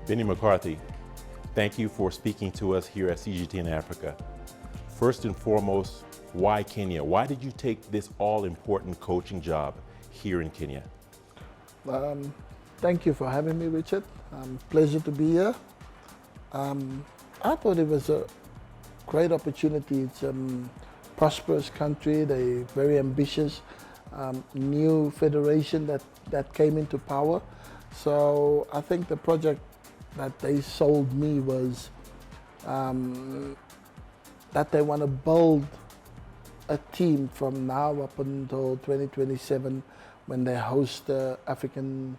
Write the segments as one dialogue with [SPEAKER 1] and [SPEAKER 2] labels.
[SPEAKER 1] Benni McCarthy, thank you for speaking to us here at CGTN Africa. First and foremost, why Kenya? Why did you take this all-important coaching job here in Kenya?
[SPEAKER 2] Thank you for having me, Richard. Pleasure to be here. I thought it was a great opportunity. It's a prosperous country. They're very ambitious. New federation that came into power. So I think the project that they sold me was that they want to build a team from now up until 2027 when they host the African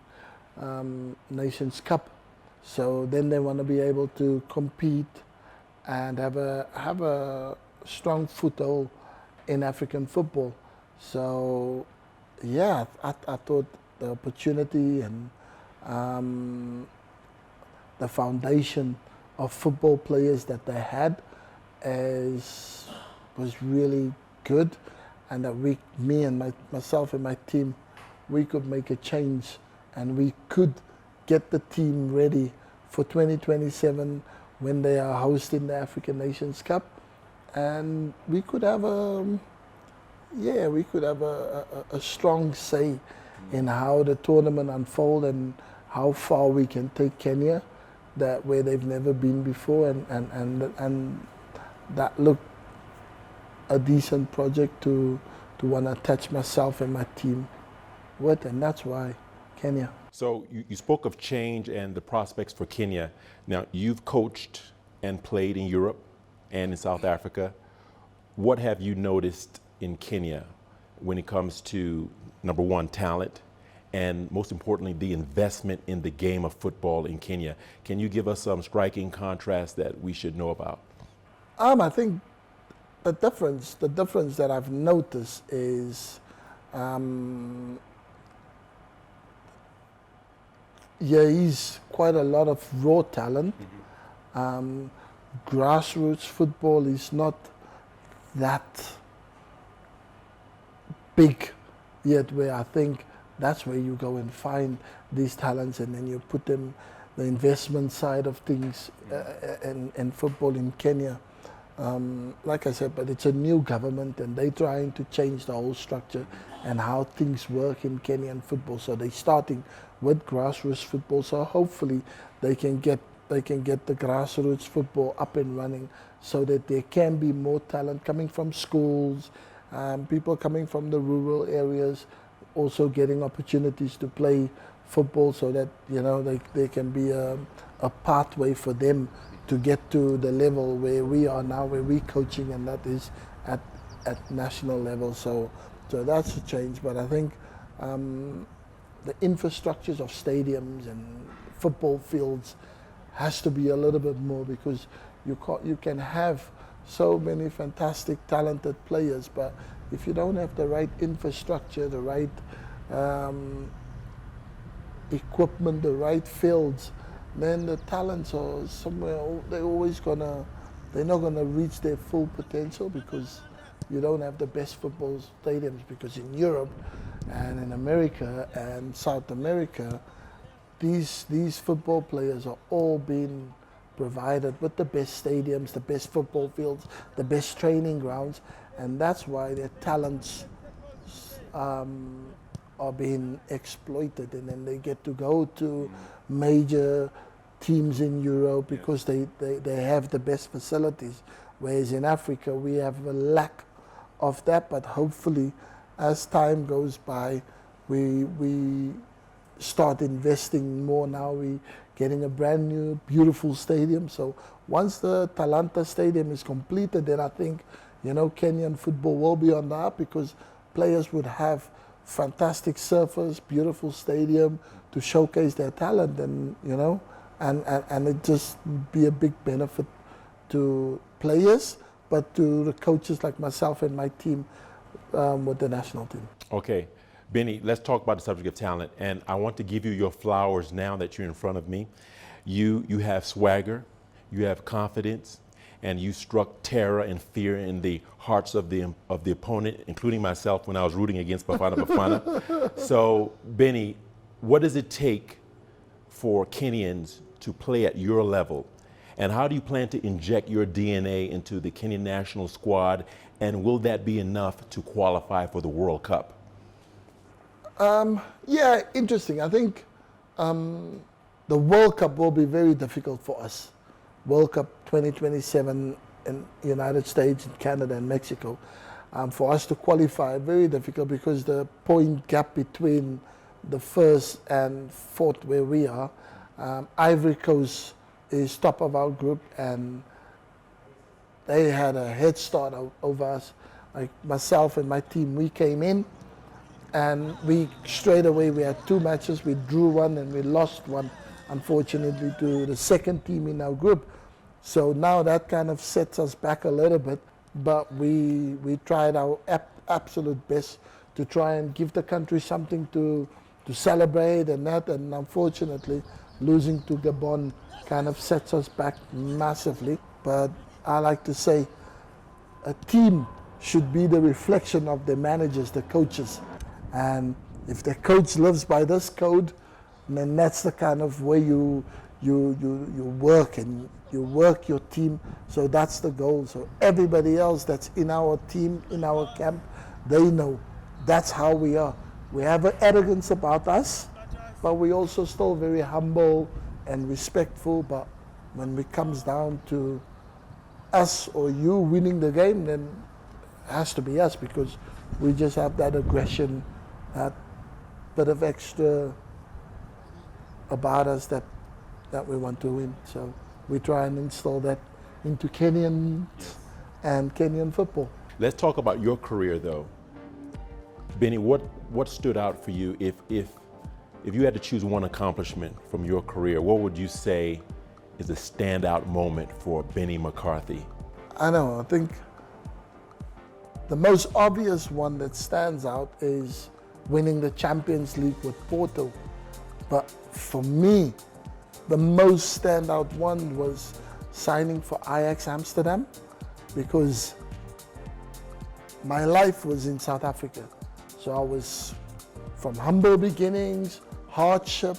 [SPEAKER 2] Nations Cup. So then they want to be able to compete and have a strong foothold in African football. So yeah, I thought the opportunity and the foundation of football players that they had was really good, and that me and myself and my team, we could make a change and we could get the team ready for 2027 when they are hosting the African Nations Cup, and we could have a strong say in how the tournament unfold and how far we can take Kenya, that where they've never been before, and that looked a decent project to want to attach myself and my team with, and that's why Kenya.
[SPEAKER 1] So you spoke of change and the prospects for Kenya. Now, you've coached and played in Europe and in South Africa. What have you noticed in Kenya when it comes to, number one, talent, and most importantly, the investment in the game of football in Kenya? Can you give us some striking contrast that we should know about?
[SPEAKER 2] I think the difference that I've noticed is is quite a lot of raw talent. Grassroots football is not that big yet, where I think that's where you go and find these talents, and then you put them, the investment side of things in football in Kenya. Like I said, but it's a new government and they're trying to change the whole structure and how things work in Kenyan football. So they're starting with grassroots football. So hopefully they can get the grassroots football up and running, so that there can be more talent coming from schools, people coming from the rural areas, also getting opportunities to play football, so that there can be a pathway for them to get to the level where we are now, where we're coaching, and that is at national level. So that's a change. But I think the infrastructures of stadiums and football fields has to be a little bit more, because you can have so many fantastic, talented players, but if you don't have the right infrastructure, the right equipment, the right fields, then the talents are somewhere, they're not gonna reach their full potential, because you don't have the best football stadiums. Because in Europe and in America and South America, these football players are all being provided with the best stadiums, the best football fields, the best training grounds, and that's why their talents are being exploited, and then they get to go to major teams in Europe because they have the best facilities, whereas in Africa we have a lack of that. But hopefully, as time goes by, we start investing more. Now we getting a brand new beautiful stadium. So once the Talanta Stadium is completed, then I think Kenyan football will be on the up, because players would have fantastic surfers, beautiful stadium to showcase their talent, and and it just be a big benefit to players, but to the coaches like myself and my team with the national team.
[SPEAKER 1] Okay, Benni, let's talk about the subject of talent, and I want to give you your flowers now that you're in front of me. You have swagger, you have confidence, and you struck terror and fear in the hearts of the opponent, including myself when I was rooting against Bafana Bafana. So, Benni, what does it take for Kenyans to play at your level? And how do you plan to inject your DNA into the Kenyan national squad? And will that be enough to qualify for the World Cup?
[SPEAKER 2] Yeah, interesting. I think the World Cup will be very difficult for us. World Cup 2027 in United States, in Canada and Mexico. For us to qualify, very difficult because the point gap between the first and fourth where we are, Ivory Coast is top of our group and they had a head start over us. Like myself and my team, we came in and we straight away, we had 2 matches, we drew one and we lost one, unfortunately, to the second team in our group. So now that kind of sets us back a little bit, but we tried our absolute best to try and give the country something to celebrate and that, and unfortunately losing to Gabon kind of sets us back massively. But I like to say a team should be the reflection of the managers, the coaches. And if the coach lives by this code, then that's the kind of way you work and you work your team. So that's the goal. So everybody else that's in our team, in our camp, they know that's how we are. We have an arrogance about us, but we also still very humble and respectful. But when it comes down to us or you winning the game, then it has to be us because we just have that aggression, that bit of extra about us that we want to win. So we try and install that into Kenyan and Kenyan football.
[SPEAKER 1] Let's talk about your career, though. Benni, what stood out for you? If you had to choose one accomplishment from your career, what would you say is a standout moment for Benni McCarthy?
[SPEAKER 2] I know, I think the most obvious one that stands out is winning the Champions League with Porto. But for me, the most standout one was signing for Ajax Amsterdam because my life was in South Africa. So I was from humble beginnings, hardship,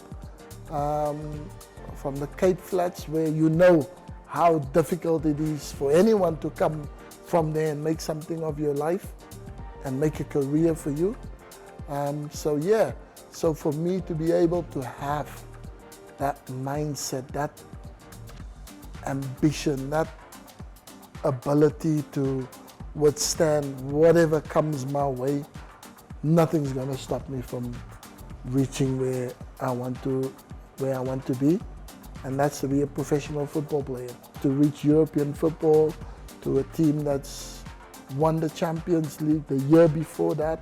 [SPEAKER 2] from the Cape Flats where you know how difficult it is for anyone to come from there and make something of your life and make a career for you. So for me to be able to have that mindset, that ambition, that ability to withstand whatever comes my way, nothing's going to stop me from reaching where I want to be, and that's to be a professional football player, to reach European football, to a team that's won the Champions League the year before that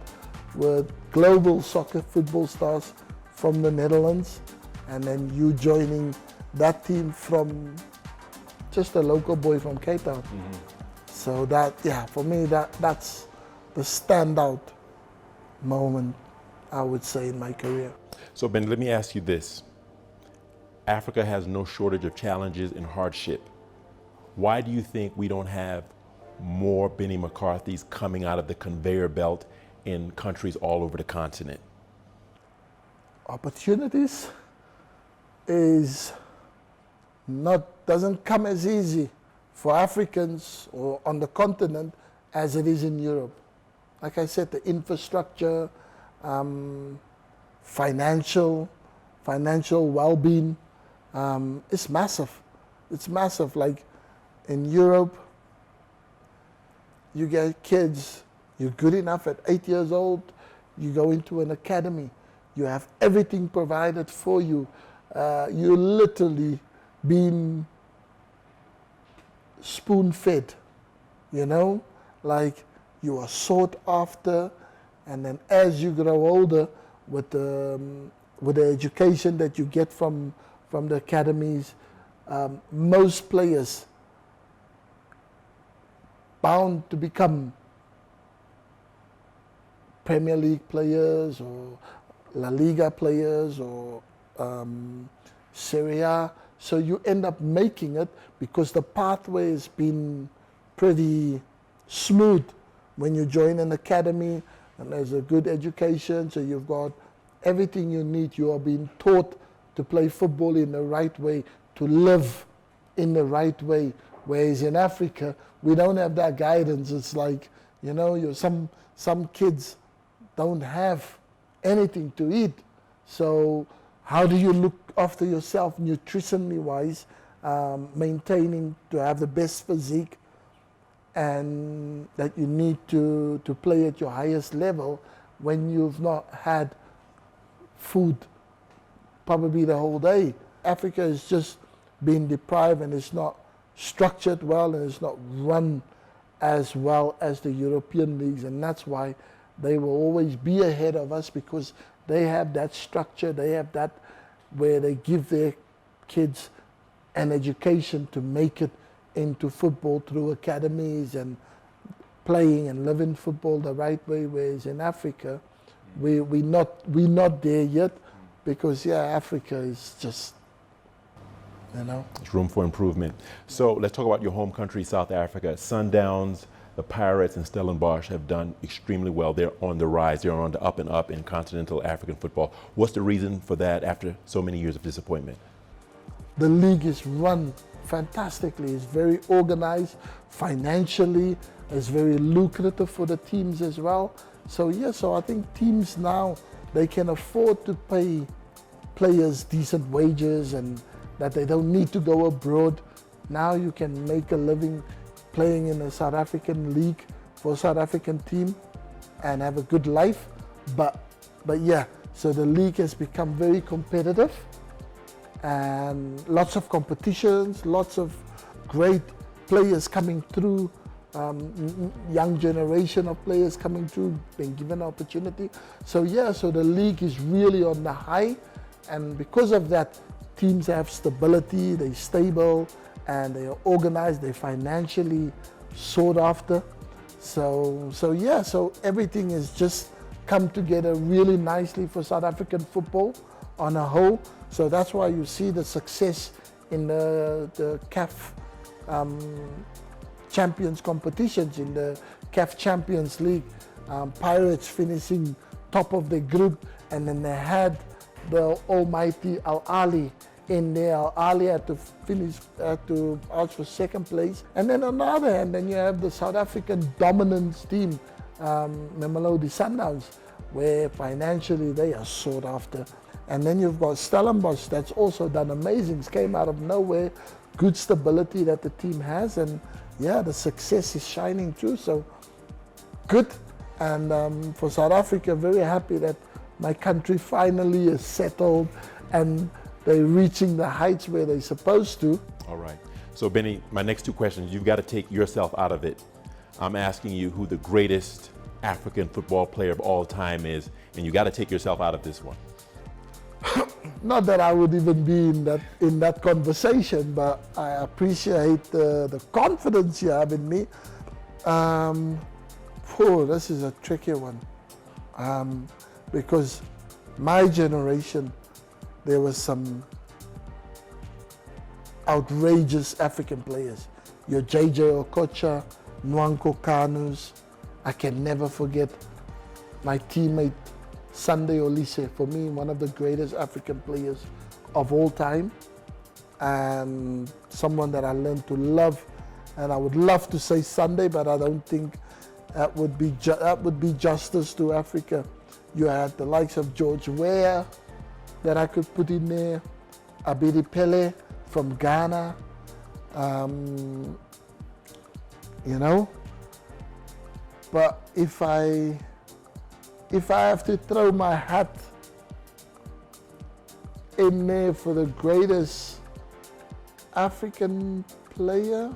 [SPEAKER 2] with global soccer football stars from the Netherlands, and then you joining that team from just a local boy from Cape Town. Mm-hmm. So that, for me, that's the standout moment, I would say, in my career.
[SPEAKER 1] So Ben, let me ask you this. Africa has no shortage of challenges and hardship. Why do you think we don't have more Benni McCarthys coming out of the conveyor belt in countries all over the continent?
[SPEAKER 2] Opportunities doesn't come as easy for Africans or on the continent as it is in Europe. Like I said, the infrastructure, financial well-being is massive. It's massive. Like in Europe, you get kids, you're good enough at 8 years old, you go into an academy, you have everything provided for you. You're literally being spoon-fed, like you are sought after, and then as you grow older, with the education that you get from the academies, most players bound to become Premier League players or La Liga players or Serie A. So you end up making it because the pathway has been pretty smooth when you join an academy and there's a good education, so you've got everything you need. You are being taught to play football in the right way, to live in the right way. Whereas in Africa, we don't have that guidance. It's like, some kids don't have anything to eat. So how do you look after yourself nutritionally wise, maintaining to have the best physique, and that you need to play at your highest level when you've not had food probably the whole day. Africa is just being deprived, and it's not structured well, and it's not run as well as the European leagues, and that's why they will always be ahead of us, because they have that structure, they have that where they give their kids an education to make it into football through academies and playing and living football the right way. Whereas in Africa, we're not there yet, because Africa is just,
[SPEAKER 1] There's room for improvement. So let's talk about your home country, South Africa. Sundowns, the Pirates, and Stellenbosch have done extremely well. They're on the rise. They're on the up and up in continental African football. What's the reason for that after so many years of disappointment?
[SPEAKER 2] The league is run fantastically. It's very organized financially. It's very lucrative for the teams as well. So I think teams now, they can afford to pay players decent wages, and that they don't need to go abroad. Now you can make a living playing in a South African league for a South African team and have a good life. But so the league has become very competitive, and lots of competitions, lots of great players coming through, young generation of players coming through, being given opportunity. So the league is really on the high, and because of that, teams have stability, they're stable, and they are organized, they're financially sought after. So everything has just come together really nicely for South African football on a whole. So that's why you see the success in the CAF Champions competitions, in the CAF Champions League. Pirates finishing top of the group, and then they had the almighty Al Ahly in there. Al Ahly had to ask for second place. And then on the other hand, then you have the South African dominance team, Mamelodi Sundowns, where financially they are sought after. And then you've got Stellenbosch that's also done amazing. It came out of nowhere, good stability that the team has, and the success is shining through. So good. And for South Africa, very happy that my country finally is settled and they're reaching the heights where they're supposed to.
[SPEAKER 1] All right. So Benni, my next two questions, you've got to take yourself out of it. I'm asking you who the greatest African football player of all time is, and you got to take yourself out of this one.
[SPEAKER 2] Not that I would even be in that conversation, but I appreciate the confidence you have in me. This is a tricky one. Because my generation, there was some outrageous African players. Your JJ Okocha, Nwankwo Kanus. I can never forget my teammate Sunday Olise, for me, one of the greatest African players of all time, and someone that I learned to love. And I would love to say Sunday, but I don't think that would be justice to Africa. You had the likes of George Weah that I could put in there, Abedi Pele from Ghana, But if I have to throw my hat in there for the greatest African player,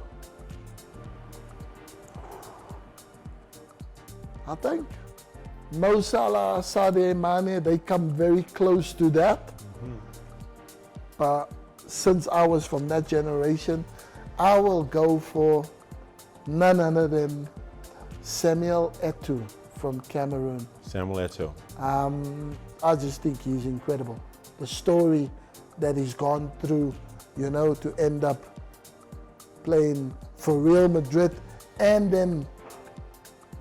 [SPEAKER 2] I think Mo Salah, Sadio Mane, they come very close to that. Mm-hmm. But since I was from that generation, I will go for none other than Samuel Eto'o from Cameroon.
[SPEAKER 1] Samuel Eto'o.
[SPEAKER 2] I just think he's incredible. The story that he's gone through, to end up playing for Real Madrid and then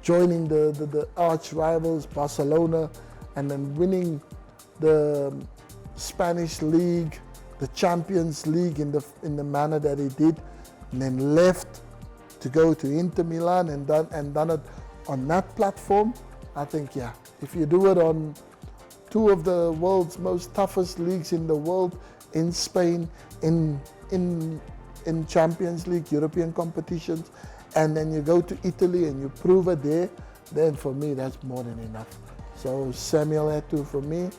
[SPEAKER 2] joining the arch rivals Barcelona, and then winning the Spanish league the Champions League in the manner that he did, and then left to go to Inter Milan and done it on that platform, I think, yeah, if you do it on two of the world's most toughest leagues in the world, in Spain, in Champions League, European competitions, and then you go to Italy and you prove it there, then for me that's more than enough. So Samuel Eto'o, for me,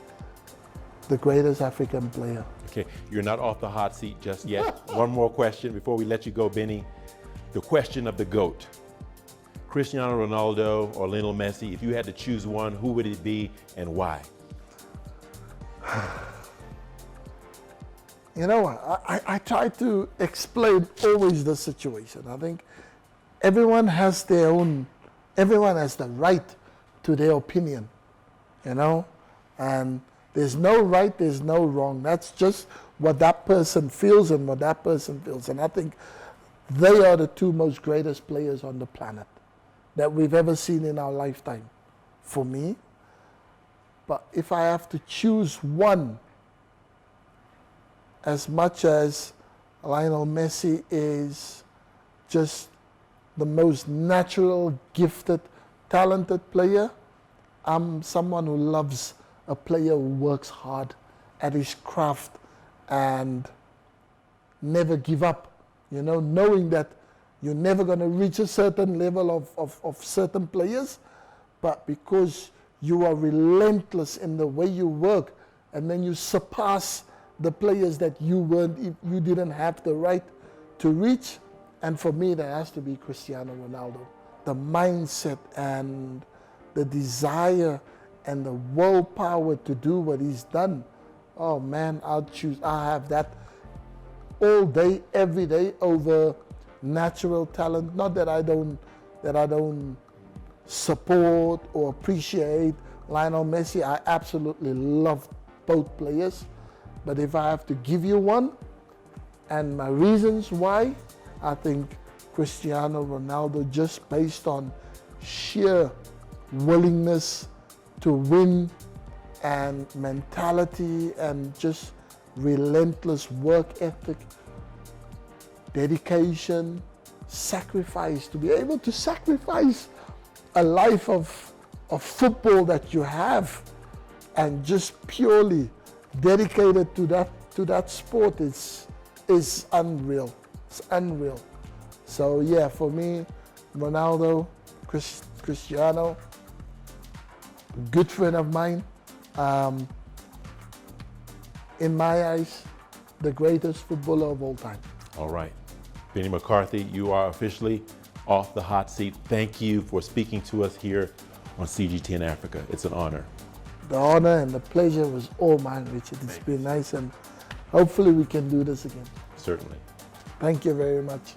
[SPEAKER 2] the greatest African player.
[SPEAKER 1] Okay, you're not off the hot seat just yet. One more question before we let you go, Benni. The question of the GOAT. Cristiano Ronaldo or Lionel Messi, if you had to choose one, who would it be and why?
[SPEAKER 2] You know, I try to explain always the situation. I think everyone has the right to their opinion, you know, and there's no right, there's no wrong. That's just what that person feels and what that person feels. And I think they are the two most greatest players on the planet that we've ever seen in our lifetime, for me. But if I have to choose one, as much as Lionel Messi is just the most natural, gifted, talented player, I'm someone who loves a player who works hard at his craft and never give up, you know, knowing that you're never going to reach a certain level of certain players, but because you are relentless in the way you work, and then you surpass the players that you didn't have the right to reach. And for me, that has to be Cristiano Ronaldo. The mindset and the desire and the willpower to do what he's done. Oh man, I'll have that all day, every day, over natural talent. Not that I don't support or appreciate Lionel Messi. I absolutely love both players. But if I have to give you one, and my reasons why, I think Cristiano Ronaldo, just based on sheer willingness to win and mentality and just relentless work ethic, dedication, sacrifice, to be able to sacrifice a life of football that you have and just purely dedicated to that sport is unreal. It's unreal. So yeah, for me, Ronaldo, Cristiano, good friend of mine. In my eyes, the greatest footballer of all time.
[SPEAKER 1] All right. Benni McCarthy, you are officially off the hot seat. Thank you for speaking to us here on CGTN Africa. It's an honor.
[SPEAKER 2] The honor and the pleasure was all mine, Richard. It's been nice, and hopefully we can do this again.
[SPEAKER 1] Certainly.
[SPEAKER 2] Thank you very much.